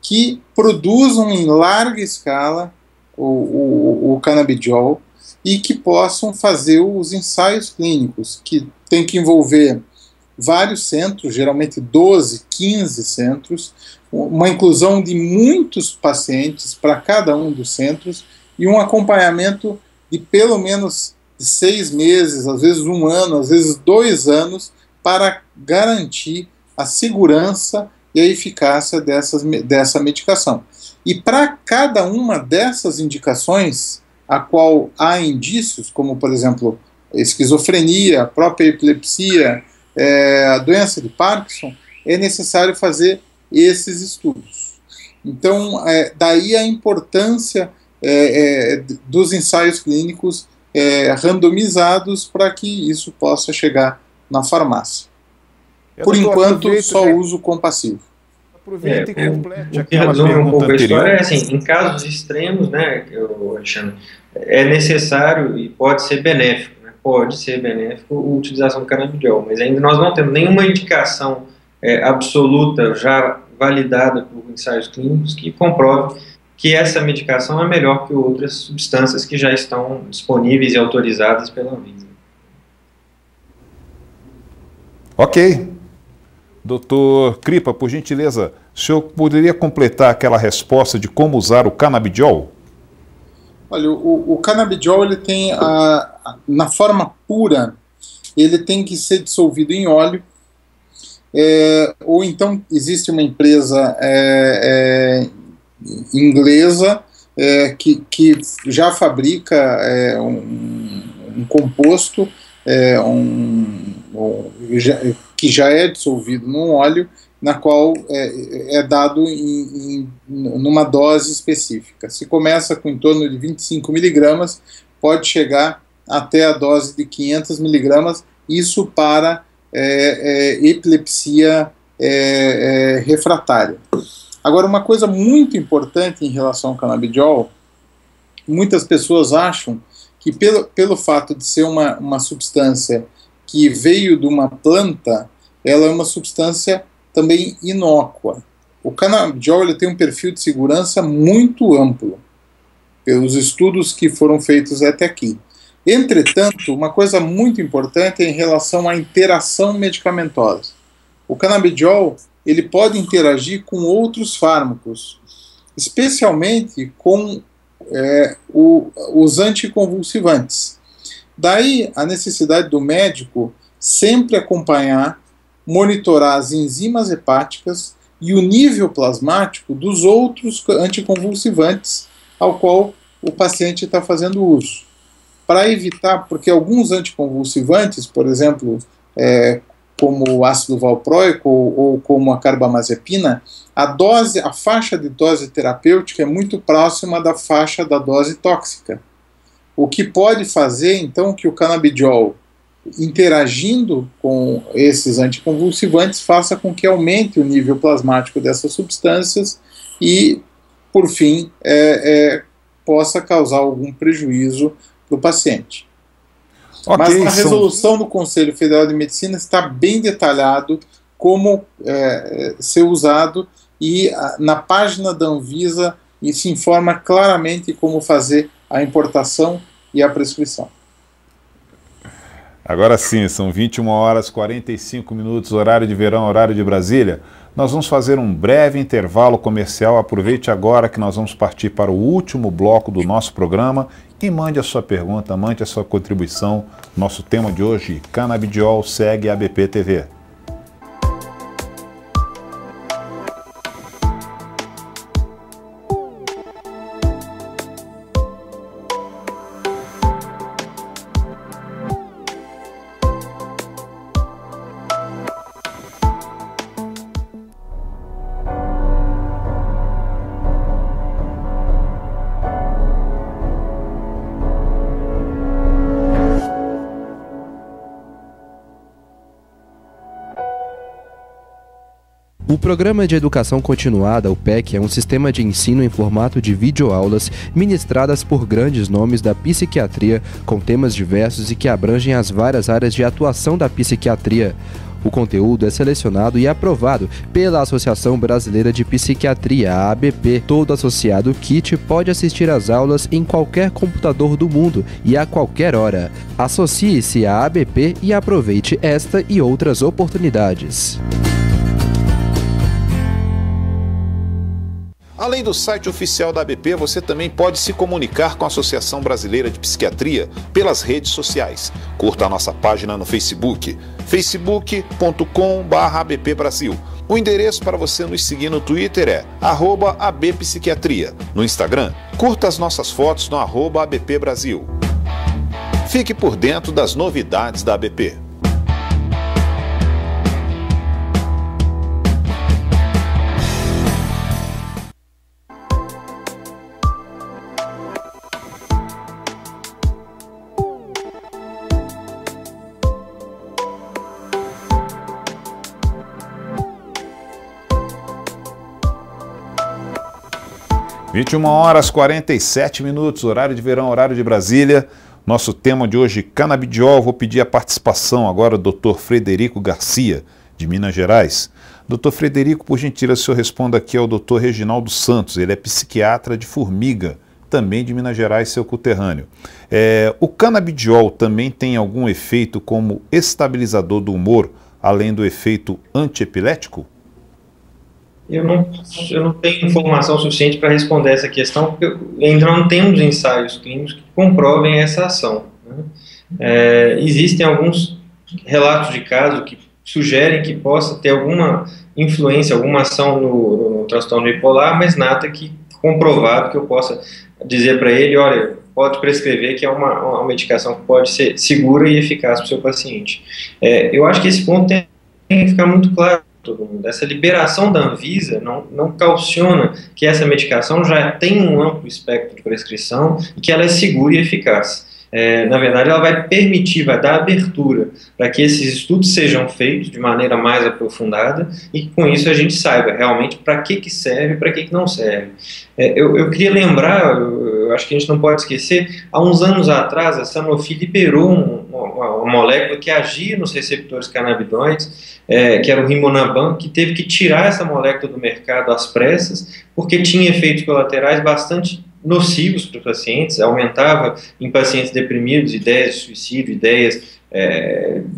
que produzam em larga escala o canabidiol e que possam fazer os ensaios clínicos, que tem que envolver vários centros, geralmente 12, 15 centros, uma inclusão de muitos pacientes para cada um dos centros e um acompanhamento de pelo menos 6 meses, às vezes 1 ano, às vezes 2 anos, para garantir a segurança e a eficácia dessa medicação. E para cada uma dessas indicações, a qual há indícios, como por exemplo, esquizofrenia, a própria epilepsia, a doença de Parkinson, é necessário fazer esses estudos. Então, daí a importância dos ensaios clínicos randomizados para que isso possa chegar na farmácia. Por enquanto, só uso compassivo. Aproveita e complete o que resume um pouco a história é assim, em casos extremos, né, Alexandre, é necessário e pode ser benéfico, né, pode ser benéfico a utilização do canabidiol, mas ainda nós não temos nenhuma indicação absoluta já validada por ensaios clínicos que comprove que essa medicação é melhor que outras substâncias que já estão disponíveis e autorizadas pela Anvisa. Ok. Doutor Kripa, por gentileza, o senhor poderia completar aquela resposta de como usar o canabidiol? Olha, o canabidiol, ele tem, na forma pura, ele tem que ser dissolvido em óleo, ou então existe uma empresa inglesa que já fabrica um composto que já é dissolvido num óleo, na qual é dado numa dose específica. Se começa com em torno de 25 miligramas, pode chegar até a dose de 500 miligramas, isso para epilepsia refratária. Agora, uma coisa muito importante em relação ao canabidiol, muitas pessoas acham que pelo fato de ser uma substância que veio de uma planta, ela é uma substância também inócua. O canabidiol, ele tem um perfil de segurança muito amplo, pelos estudos que foram feitos até aqui. Entretanto, uma coisa muito importante é em relação à interação medicamentosa. O canabidiol, ele pode interagir com outros fármacos, especialmente com os anticonvulsivantes. Daí a necessidade do médico sempre acompanhar, monitorar as enzimas hepáticas e o nível plasmático dos outros anticonvulsivantes ao qual o paciente está fazendo uso. Para evitar, porque alguns anticonvulsivantes, por exemplo, como o ácido valproico ou como a carbamazepina, a faixa de dose terapêutica é muito próxima da faixa da dose tóxica. O que pode fazer, então, que o canabidiol, interagindo com esses anticonvulsivantes, faça com que aumente o nível plasmático dessas substâncias e, por fim, possa causar algum prejuízo para o paciente. Okay, mas na resolução do Conselho Federal de Medicina está bem detalhado como ser usado e na página da Anvisa se informa claramente como fazer a importação e a prescrição. Agora sim, são 21h45, horário de verão, horário de Brasília. Nós vamos fazer um breve intervalo comercial. Aproveite agora que nós vamos partir para o último bloco do nosso programa e mande a sua pergunta, mande a sua contribuição. Nosso tema de hoje, Canabidiol segue a ABP TV. O Programa de Educação Continuada, o PEC, é um sistema de ensino em formato de videoaulas ministradas por grandes nomes da psiquiatria, com temas diversos e que abrangem as várias áreas de atuação da psiquiatria. O conteúdo é selecionado e aprovado pela Associação Brasileira de Psiquiatria, a ABP. Todo associado KIT pode assistir às aulas em qualquer computador do mundo e a qualquer hora. Associe-se à ABP e aproveite esta e outras oportunidades. Além do site oficial da ABP, você também pode se comunicar com a Associação Brasileira de Psiquiatria pelas redes sociais. Curta a nossa página no Facebook, facebook.com/abpbrasil. O endereço para você nos seguir no Twitter é @abpsiquiatria. No Instagram, curta as nossas fotos no @abpbrasil. Fique por dentro das novidades da ABP. – 21h47, horário de verão, horário de Brasília. Nosso tema de hoje, canabidiol. Vou pedir a participação agora do Dr. Frederico Garcia, de Minas Gerais. Dr. Frederico, por gentileza, o senhor responda aqui ao Dr. Reginaldo Santos. Ele é psiquiatra de Formiga, também de Minas Gerais, seu conterrâneo. O canabidiol também tem algum efeito como estabilizador do humor, além do efeito antiepilético? Eu não tenho informação suficiente para responder essa questão, porque ainda não temos ensaios clínicos que comprovem essa ação, né? Existem alguns relatos de caso que sugerem que possa ter alguma influência, alguma ação no transtorno bipolar, mas nada que comprovado que eu possa dizer para ele, olha, pode prescrever que é uma medicação que pode ser segura e eficaz para o seu paciente. Eu acho que esse ponto tem que ficar muito claro. Todo mundo. Essa liberação da Anvisa não calciona que essa medicação já tem um amplo espectro de prescrição e que ela é segura e eficaz. Na verdade, ela vai permitir, vai dar abertura para que esses estudos sejam feitos de maneira mais aprofundada e com isso a gente saiba realmente para que serve e para que não serve. Eu queria lembrar, eu acho que a gente não pode esquecer, há uns anos atrás a Sanofi liberou uma molécula que agia nos receptores canabinoides, que era o Rimonabant, que teve que tirar essa molécula do mercado às pressas, porque tinha efeitos colaterais bastante nocivos para os pacientes, aumentava em pacientes deprimidos ideias de suicídio, ideias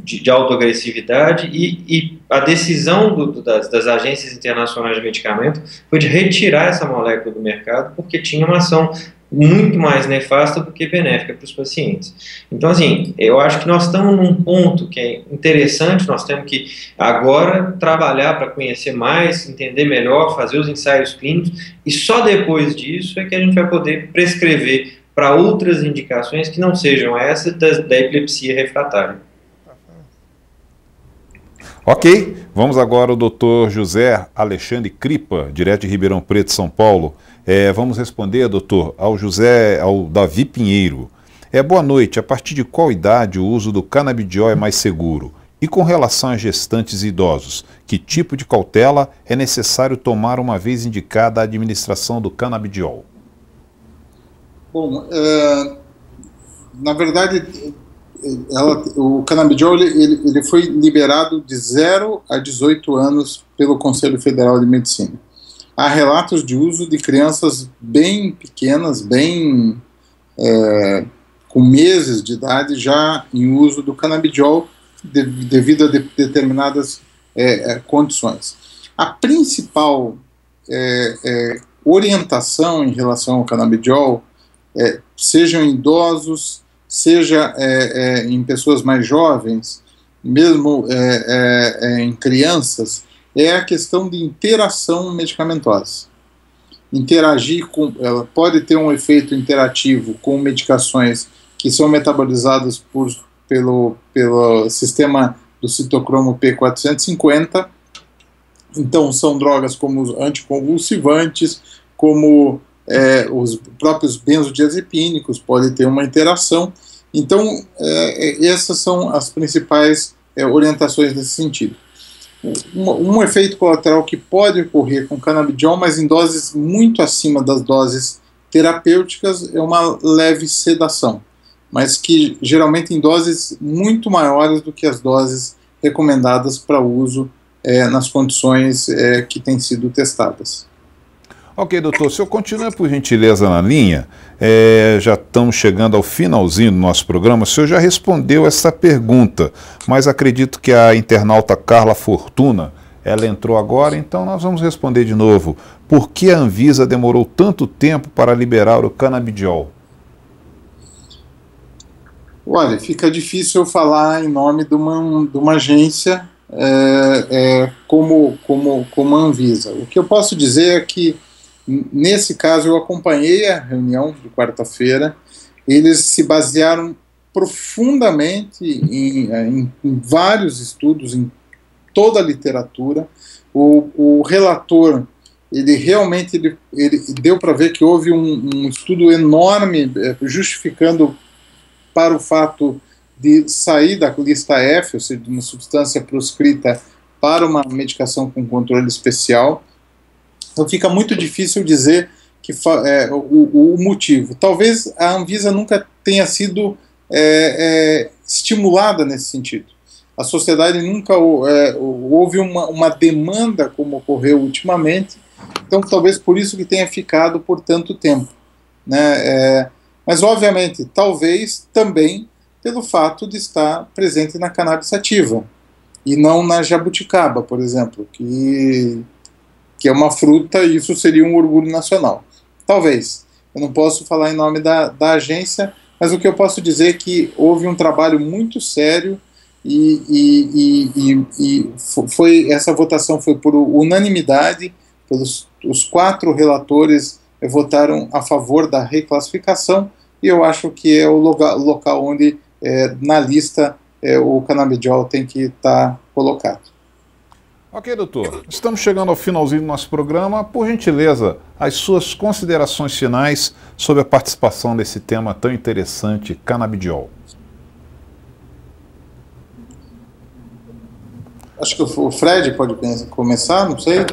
de autoagressividade, e a decisão das agências internacionais de medicamento foi de retirar essa molécula do mercado, porque tinha uma ação muito mais nefasta do que benéfica para os pacientes. Então, assim, eu acho que nós estamos num ponto que é interessante, nós temos que agora trabalhar para conhecer mais, entender melhor, fazer os ensaios clínicos, e só depois disso é que a gente vai poder prescrever para outras indicações que não sejam essa da epilepsia refratária. Ok, vamos agora ao Dr. José Alexandre Cripa, direto de Ribeirão Preto, São Paulo. Vamos responder, doutor, ao Davi Pinheiro. Boa noite, a partir de qual idade o uso do canabidiol é mais seguro? E com relação a gestantes e idosos, que tipo de cautela é necessário tomar uma vez indicada a administração do canabidiol? Bom, na verdade, o canabidiol ele foi liberado de 0 a 18 anos pelo Conselho Federal de Medicina. Há relatos de uso de crianças bem pequenas, com meses de idade, já em uso do canabidiol devido a determinadas condições. A principal orientação em relação ao canabidiol, seja em idosos, seja em pessoas mais jovens, mesmo em crianças, é a questão de interação medicamentosa. Ela pode ter um efeito interativo com medicações que são metabolizadas pelo sistema do citocromo P450. Então, são drogas como os anticonvulsivantes, como os próprios benzodiazepínicos podem ter uma interação. Então, essas são as principais orientações nesse sentido. Um efeito colateral que pode ocorrer com canabidiol, mas em doses muito acima das doses terapêuticas, é uma leve sedação, mas que geralmente em doses muito maiores do que as doses recomendadas para uso nas condições que têm sido testadas. Ok, doutor, o senhor continua por gentileza na linha, já estamos chegando ao finalzinho do nosso programa, o senhor já respondeu essa pergunta, mas acredito que a internauta Carla Fortuna, ela entrou agora, então nós vamos responder de novo. Por que a Anvisa demorou tanto tempo para liberar o canabidiol? Olha, fica difícil eu falar em nome de uma agência como a Anvisa. O que eu posso dizer é que, nesse caso, eu acompanhei a reunião de quarta-feira, eles se basearam profundamente em vários estudos, em toda a literatura. O relator, ele realmente ele deu para ver que houve um estudo enorme justificando para o fato de sair da lista F, ou seja, de uma substância proscrita para uma medicação com controle especial. Então fica muito difícil dizer que o motivo. Talvez a Anvisa nunca tenha sido estimulada nesse sentido. A sociedade nunca houve uma demanda como ocorreu ultimamente, então talvez por isso que tenha ficado por tanto tempo, né? Mas obviamente, talvez também pelo fato de estar presente na cannabis sativa e não na jabuticaba, por exemplo, que é uma fruta, e isso seria um orgulho nacional. Talvez. Eu não posso falar em nome da agência, mas o que eu posso dizer é que houve um trabalho muito sério essa votação foi por unanimidade, os 4 relatores votaram a favor da reclassificação, e eu acho que é o local onde, na lista, o canabidiol tem que estar colocado. Ok, doutor. Estamos chegando ao finalzinho do nosso programa. Por gentileza, as suas considerações finais sobre a participação desse tema tão interessante, canabidiol. Acho que o Fred pode começar, não sei.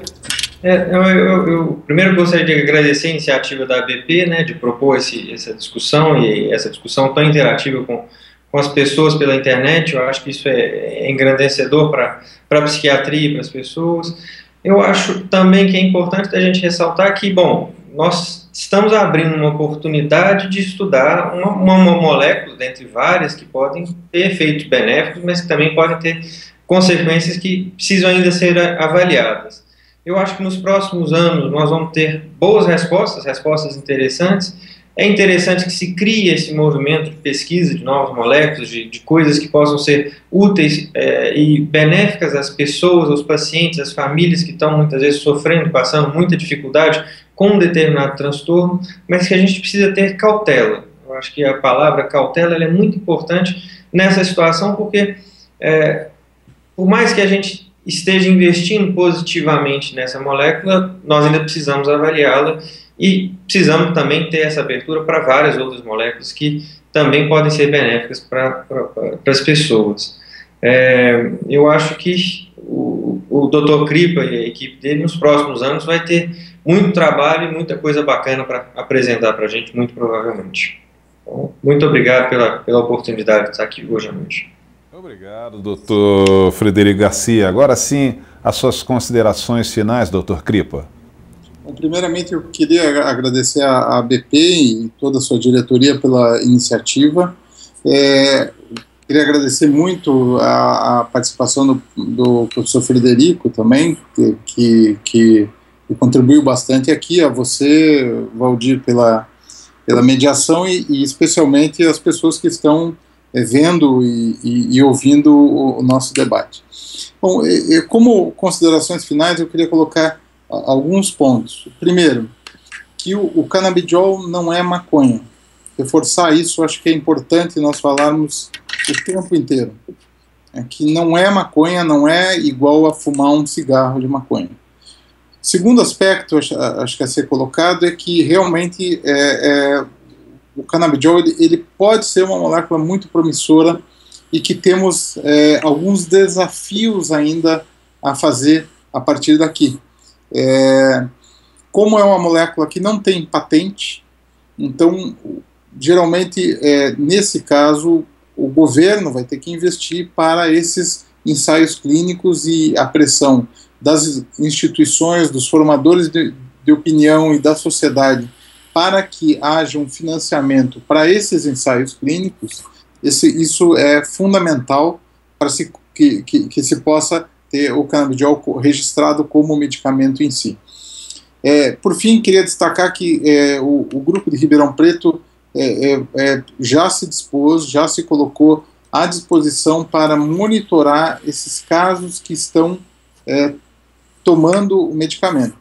Eu primeiro gostaria de agradecer a iniciativa da ABP, né, de propor essa discussão, e essa discussão tão interativa com as pessoas pela internet. Eu acho que isso é engrandecedor para a psiquiatria e para as pessoas. Eu acho também que é importante a gente ressaltar que, bom, nós estamos abrindo uma oportunidade de estudar uma molécula, dentre várias, que podem ter efeitos benéficos, mas que também podem ter consequências que precisam ainda ser avaliadas. Eu acho que nos próximos anos nós vamos ter boas respostas interessantes. É interessante que se crie esse movimento de pesquisa de novas moléculas, de coisas que possam ser úteis e benéficas às pessoas, aos pacientes, às famílias que estão muitas vezes sofrendo, passando muita dificuldade com um determinado transtorno, mas que a gente precisa ter cautela. Eu acho que a palavra cautela ela é muito importante nessa situação, porque por mais que a gente esteja investindo positivamente nessa molécula, nós ainda precisamos avaliá-la e precisamos também ter essa abertura para várias outras moléculas que também podem ser benéficas para as pessoas. Eu acho que o Dr. Kripa e a equipe dele nos próximos anos vai ter muito trabalho e muita coisa bacana para apresentar para a gente, muito provavelmente. Então, muito obrigado pela oportunidade de estar aqui hoje à noite. Obrigado, doutor Frederico Garcia. Agora sim, as suas considerações finais, doutor Kripa. Bom, primeiramente, eu queria agradecer à ABP e toda a sua diretoria pela iniciativa. Queria agradecer muito a participação do professor Frederico também, que contribuiu bastante aqui, a você, Valdir, pela mediação e especialmente as pessoas que estão vendo e ouvindo o nosso debate. Bom, como considerações finais, eu queria colocar alguns pontos. Primeiro, que o canabidiol não é maconha. Reforçar isso, acho que é importante nós falarmos o tempo inteiro. Que não é maconha, não é igual a fumar um cigarro de maconha. Segundo aspecto, acho que a ser colocado, é que realmente o canabidiol ele pode ser uma molécula muito promissora e que temos alguns desafios ainda a fazer a partir daqui. Como é uma molécula que não tem patente, então, geralmente, nesse caso, o governo vai ter que investir para esses ensaios clínicos e a pressão das instituições, dos formadores de opinião e da sociedade para que haja um financiamento para esses ensaios clínicos, isso é fundamental para que se possa ter o canabidiol registrado como medicamento em si. Por fim, queria destacar que o grupo de Ribeirão Preto já se dispôs, já se colocou à disposição para monitorar esses casos que estão tomando o medicamento.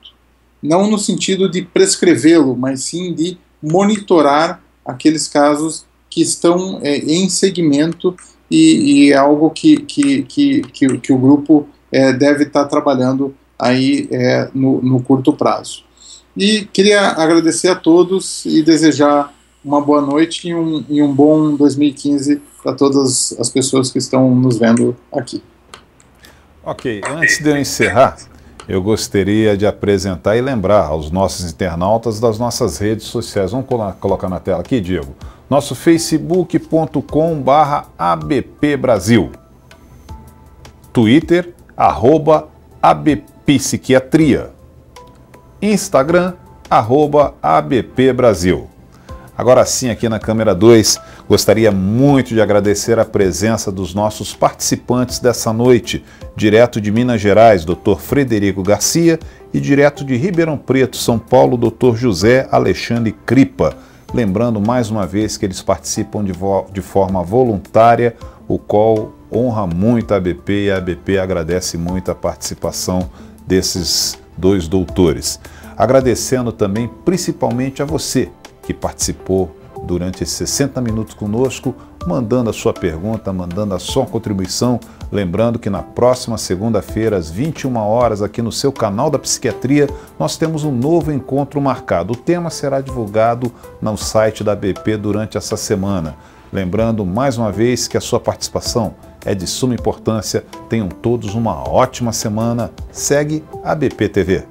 Não no sentido de prescrevê-lo, mas sim de monitorar aqueles casos que estão em segmento e é algo que o grupo deve estar trabalhando aí no curto prazo. E queria agradecer a todos e desejar uma boa noite e um bom 2015 para todas as pessoas que estão nos vendo aqui. Ok, antes de eu encerrar, eu gostaria de apresentar e lembrar aos nossos internautas das nossas redes sociais. Vamos colocar na tela aqui, Diego. Nosso facebook.com/abpbrasil. Twitter, @abpsiquiatria. Instagram, @abpbrasil. Agora sim, aqui na câmera 2, gostaria muito de agradecer a presença dos nossos participantes dessa noite, direto de Minas Gerais, Dr. Frederico Garcia, e direto de Ribeirão Preto, São Paulo, Dr. José Alexandre Cripa. Lembrando mais uma vez que eles participam de forma voluntária, o qual honra muito a ABP e a ABP agradece muito a participação desses dois doutores. Agradecendo também principalmente a você que participou durante esses 60 minutos conosco, mandando a sua pergunta, mandando a sua contribuição. Lembrando que na próxima segunda-feira, às 21 horas, aqui no seu canal da Psiquiatria, nós temos um novo encontro marcado. O tema será divulgado no site da ABP durante essa semana. Lembrando mais uma vez que a sua participação é de suma importância. Tenham todos uma ótima semana. Segue a ABP TV.